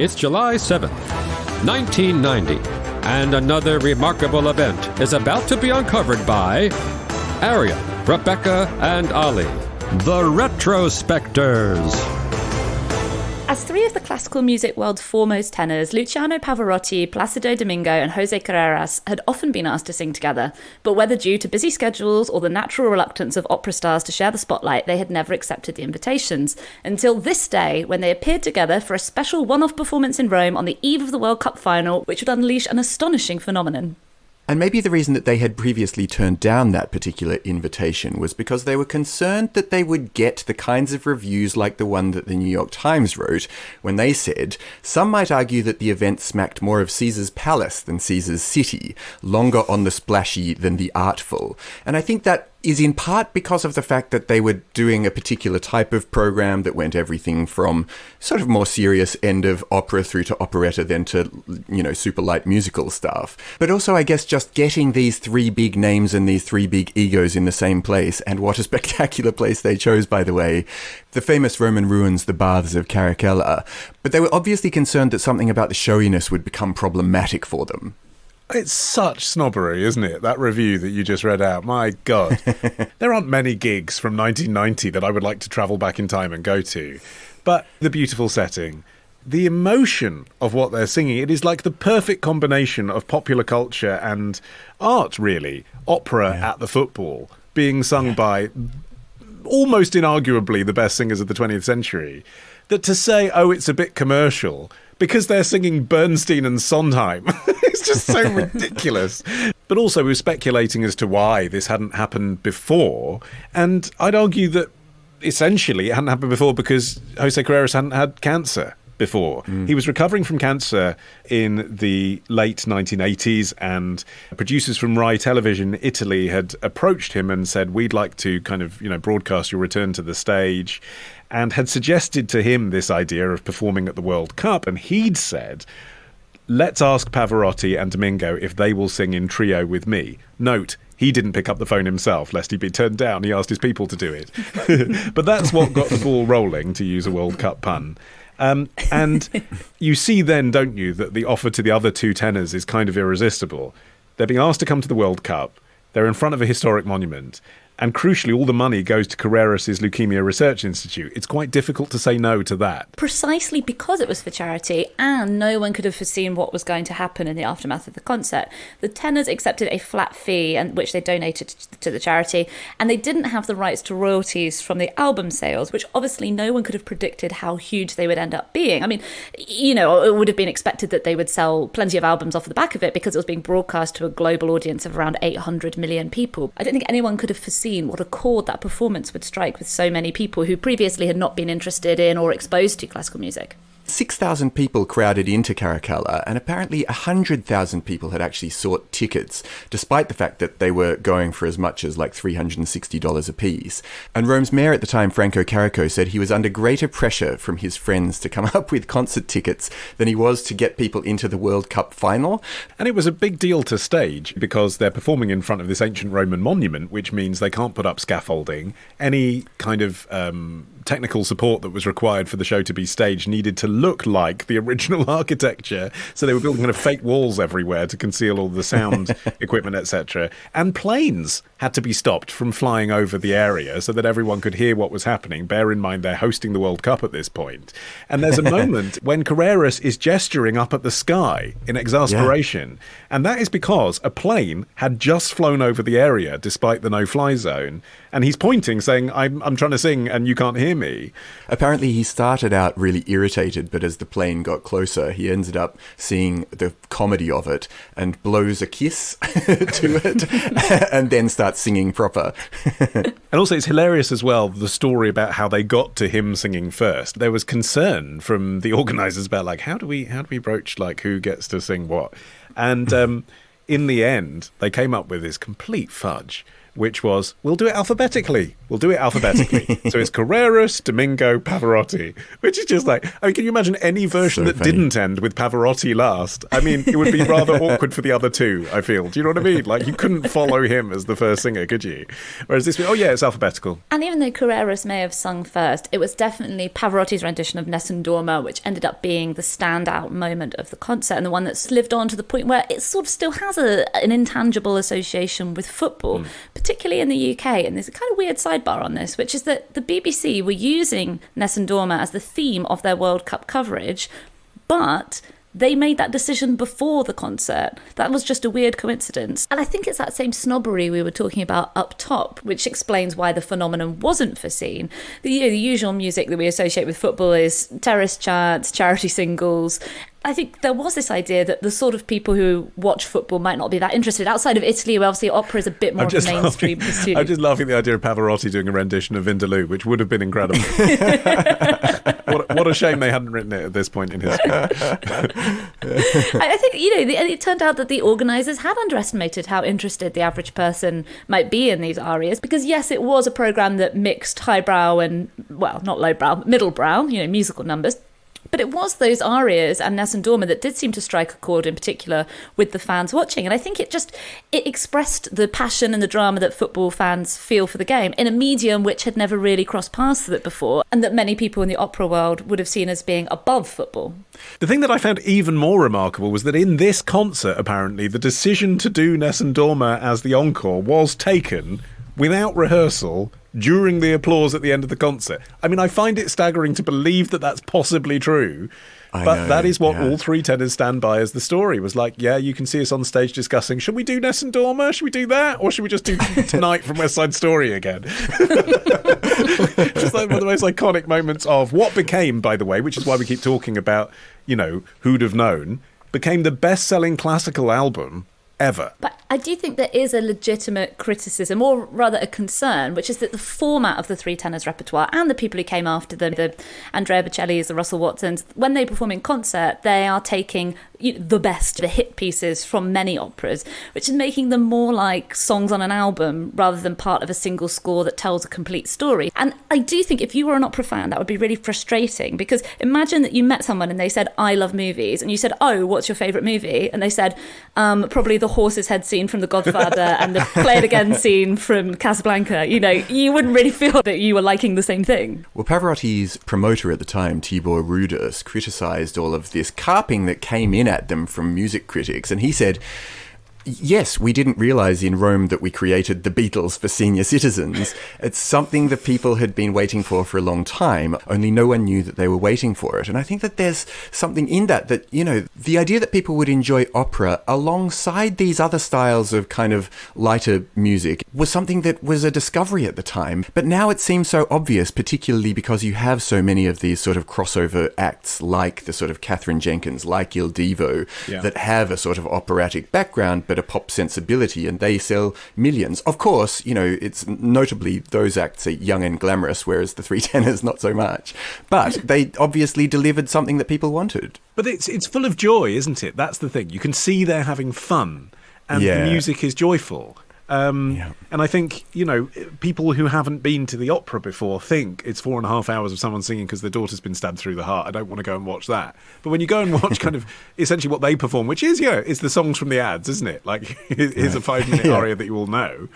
It's July 7th, 1990, and another remarkable event is about to be uncovered by Arion, Rebecca, and Olly, the Retrospectors. As three of the classical music world's foremost tenors, Luciano Pavarotti, Plácido Domingo, and José Carreras had often been asked to sing together, but whether due to busy schedules or the natural reluctance of opera stars to share the spotlight, they had never accepted the invitations. Until this day, when they appeared together for a special one-off performance in Rome on the eve of the World Cup final, which would unleash an astonishing phenomenon. And maybe the reason that they had previously turned down that particular invitation was because they were concerned that they would get the kinds of reviews like the one that the New York Times wrote when they said, some might argue that the event smacked more of Caesar's palace than Caesar's city, longer on the splashy than the artful. And I think that is in part because of the fact that they were doing a particular type of program that went everything from sort of more serious end of opera through to operetta, then to, super light musical stuff. But also, I guess, just getting these three big names and these three big egos in the same place, and what a spectacular place they chose, by the way, the famous Roman ruins, the Baths of Caracalla. But they were obviously concerned that something about the showiness would become problematic for them. It's such snobbery, isn't it? That review that you just read out. My God. There aren't many gigs from 1990 that I would like to travel back in time and go to. But the beautiful setting, the emotion of what they're singing, it is like the perfect combination of popular culture and art, really. Opera at the football, being sung by almost inarguably the best singers of the 20th century. That to say, oh, it's a bit commercial, because they're singing Bernstein and Sondheim. It's just so ridiculous. But also we were speculating as to why this hadn't happened before. And I'd argue that essentially it hadn't happened before because José Carreras hadn't had cancer before. He was recovering from cancer in the late 1980s, and producers from Rai Television Italy had approached him and said, we'd like to kind of, broadcast your return to the stage, and had suggested to him this idea of performing at the World Cup. And he'd said, let's ask Pavarotti and Domingo if they will sing in trio with me. Note, he didn't pick up the phone himself, lest he be turned down. He asked his people to do it. But that's what got the ball rolling, to use a World Cup pun. And you see then, don't you, that the offer to the other two tenors is kind of irresistible. They're being asked to come to the World Cup. They're in front of a historic monument. And crucially, all the money goes to Carreras' Leukemia Research Institute. It's quite difficult to say no to that. Precisely because it was for charity, and no one could have foreseen what was going to happen in the aftermath of the concert. The tenors accepted a flat fee, which they donated to the charity, and they didn't have the rights to royalties from the album sales, which obviously no one could have predicted how huge they would end up being. I mean, it would have been expected that they would sell plenty of albums off the back of it because it was being broadcast to a global audience of around 800 million people. I don't think anyone could have foreseen what a chord that performance would strike with so many people who previously had not been interested in or exposed to classical music. 6,000 people crowded into Caracalla, and apparently 100,000 people had actually sought tickets, despite the fact that they were going for as much as like $360 apiece. And Rome's mayor at the time, Franco Carico, said he was under greater pressure from his friends to come up with concert tickets than he was to get people into the World Cup final. And it was a big deal to stage because they're performing in front of this ancient Roman monument, which means they can't put up scaffolding. Any kind of technical support that was required for the show to be staged needed to look like the original architecture. So they were building kind of fake walls everywhere to conceal all the sound equipment, etc. And planes had to be stopped from flying over the area so that everyone could hear what was happening. Bear in mind, they're hosting the World Cup at this point. And there's a moment when Carreras is gesturing up at the sky in exasperation. Yeah. And that is because a plane had just flown over the area despite the no-fly zone. And he's pointing, saying, I'm trying to sing and you can't hear me. Apparently he started out really irritated, but as the plane got closer, he ended up seeing the comedy of it and blows a kiss to it and then starts singing proper. And also it's hilarious as well, the story about how they got to him singing first. There was concern from the organisers about like, how do we broach like who gets to sing what? And in the end, they came up with this complete fudge which was, we'll do it alphabetically. So it's Carreras, Domingo, Pavarotti, which is just like, I mean, can you imagine any version that didn't end with Pavarotti last? I mean, it would be rather awkward for the other two, I feel. Do you know what I mean? Like, you couldn't follow him as the first singer, could you? Whereas this, it's alphabetical. And even though Carreras may have sung first, it was definitely Pavarotti's rendition of Nessun Dorma, which ended up being the standout moment of the concert and the one that's lived on to the point where it sort of still has an intangible association with football, particularly in the UK. And there's a kind of weird sidebar on this, which is that the BBC were using Nessun Dorma as the theme of their World Cup coverage, but they made that decision before the concert. That was just a weird coincidence. And I think it's that same snobbery we were talking about up top, which explains why the phenomenon wasn't foreseen. The usual music that we associate with football is terrace chants, charity singles. I think there was this idea that the sort of people who watch football might not be that interested. Outside of Italy, where obviously opera is a bit more of a mainstream pursuit. I'm just laughing at the idea of Pavarotti doing a rendition of Vindaloo, which would have been incredible. What a shame they hadn't written it at this point in history. I think, it turned out that the organisers had underestimated how interested the average person might be in these arias, because yes, it was a programme that mixed highbrow and, well, not lowbrow, middlebrow, musical numbers. But it was those arias and Nessun Dorma that did seem to strike a chord in particular with the fans watching. And I think it expressed the passion and the drama that football fans feel for the game in a medium which had never really crossed paths with it before, and that many people in the opera world would have seen as being above football. The thing that I found even more remarkable was that in this concert, apparently, the decision to do Nessun Dorma as the encore was taken without rehearsal during the applause at the end of the concert. I mean, I find it staggering to believe that that's possibly true, but that is what all three tenors stand by as the story. Was like, you can see us on stage discussing, should we do Nessun Dorma? Should we do that? Or should we just do Tonight from West Side Story again? Just like one of the most iconic moments of what became, by the way, which is why we keep talking about, who'd have known, became the best-selling classical album ever. But I do think there is a legitimate criticism, or rather a concern, which is that the format of the Three Tenors repertoire and the people who came after them, the Andrea Bocellis, the Russell Watsons, when they perform in concert, they are taking the best, the hit pieces from many operas, which is making them more like songs on an album rather than part of a single score that tells a complete story. And I do think if you were an opera fan, that would be really frustrating, because imagine that you met someone and they said, I love movies, and you said, oh, what's your favourite movie? And they said, probably the horse's head scene from The Godfather and the Play It Again scene from Casablanca. You wouldn't really feel that you were liking the same thing. Well, Pavarotti's promoter at the time, Tibor Rudas, criticised all of this carping that came in at them from music critics, and he said, yes, we didn't realise in Rome that we created the Beatles for senior citizens. It's something that people had been waiting for a long time, only no one knew that they were waiting for it. And I think that there's something in that, the idea that people would enjoy opera alongside these other styles of kind of lighter music was something that was a discovery at the time. But now it seems so obvious, particularly because you have so many of these sort of crossover acts like the sort of Katherine Jenkins, like Il Divo, that have a sort of operatic background, but a pop sensibility, and they sell millions. Of course, it's notably those acts are young and glamorous, whereas the Three Tenors not so much. But they obviously delivered something that people wanted. But it's full of joy, isn't it? That's the thing. You can see they're having fun, and the music is joyful. And I think, people who haven't been to the opera before think it's 4.5 hours of someone singing because their daughter's been stabbed through the heart. I don't want to go and watch that. But when you go and watch kind of essentially what they perform, which is, is the songs from the ads, isn't it? Like, here's a 5-minute aria that you all know.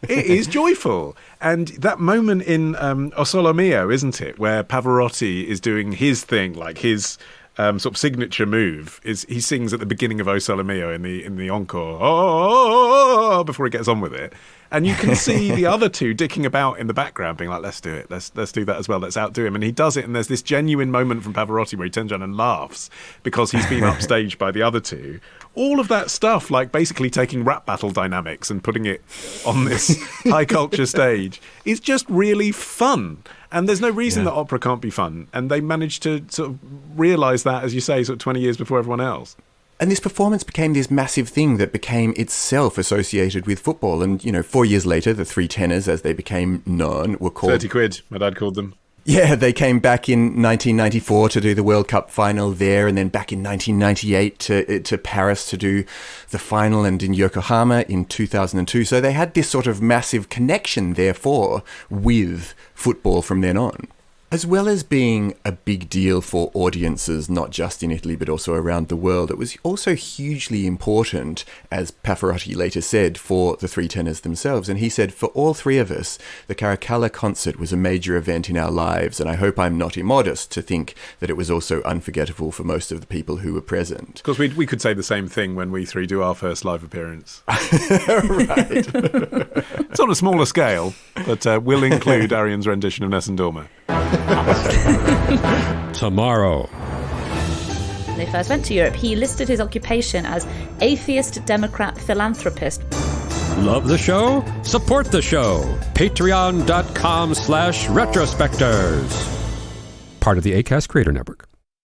It is joyful. And that moment in O Sole Mio, isn't it, where Pavarotti is doing his thing, like his sort of signature move is he sings at the beginning of O Sole Mio in the encore, before he gets on with it. And you can see the other two dicking about in the background being like, let's do it, let's do that as well, let's outdo him. And he does it, and there's this genuine moment from Pavarotti where he turns around and laughs because he's been upstaged by the other two. All of that stuff, like basically taking rap battle dynamics and putting it on this high culture stage, is just really fun. And there's no reason that opera can't be fun. And they managed to sort of realise that, as you say, sort of 20 years before everyone else. And this performance became this massive thing that became itself associated with football. And, 4 years later, the Three Tenors, as they became known, were called... 30 quid, my dad called them. Yeah, they came back in 1994 to do the World Cup final there, and then back in 1998 to Paris to do the final, and in Yokohama in 2002. So they had this sort of massive connection, therefore, with football from then on. As well as being a big deal for audiences, not just in Italy, but also around the world, it was also hugely important, as Pavarotti later said, for the Three Tenors themselves. And he said, for all three of us, the Caracalla concert was a major event in our lives, and I hope I'm not immodest to think that it was also unforgettable for most of the people who were present. Of course, we could say the same thing when we three do our first live appearance. Right. It's on a smaller scale, but we'll include Arion's rendition of Nessun Dorma. Tomorrow. When they first went to Europe, he listed his occupation as atheist democrat philanthropist. Love the show? Support the show. Patreon.com/retrospectors. Part of the Acast Creator Network.